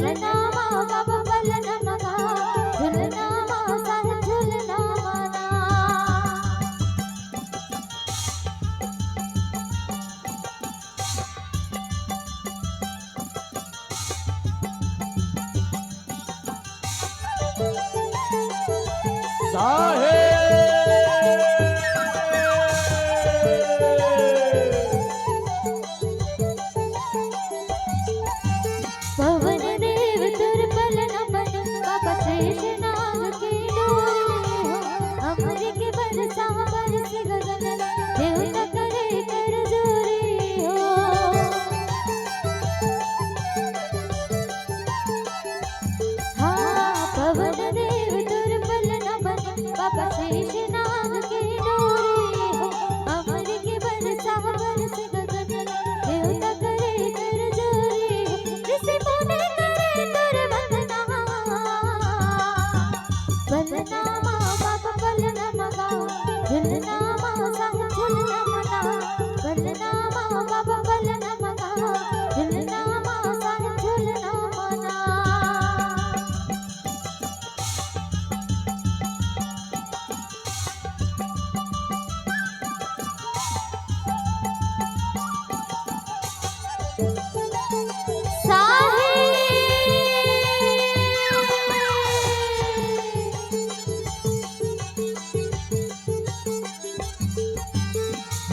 पलना माँ बाबा पलना मगा झुलना माँ साहेब झुलना माना। पवन देव तुर पलना बन बाबा शेष नाग की डोरी हो। अमर के बरसा बरस गगन देवता करे कर जोरी हो। हाँ पवन देव तुर पलना बन बाबा शेष नाग की डोरी हो। अमर के बरसा बरस गगन देवता करे कर जोरी हो। ऋषि मुनि करे तुर वंदना पलना माँ बाबा पलना मगा झुलना माँ साहेब झुलना मना। पलना माँ बाबा पलना मगा झुलना माँ साहेब झुलना मना।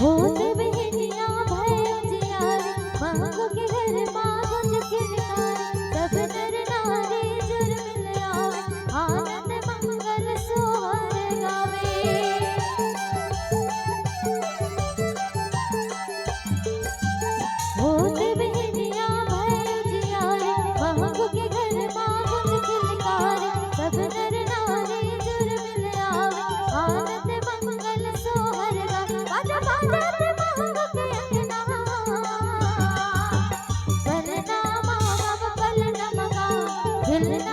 होत बहनिया भयो जियारी मांगो के घर मांगो जखिलकारी। सब नर नारी जुर मिल आवे आनंद मंगल सोहर गावे। होत बहनिया भयो जियारी मांगो के घर मांगो जखिलकारी। सब नर नारी जुर मिल आवे आनंद मंगल सोहर गावे। बाजा बाजात मांगो के अंगना पलना माँ बाबा पलना मगा झुलना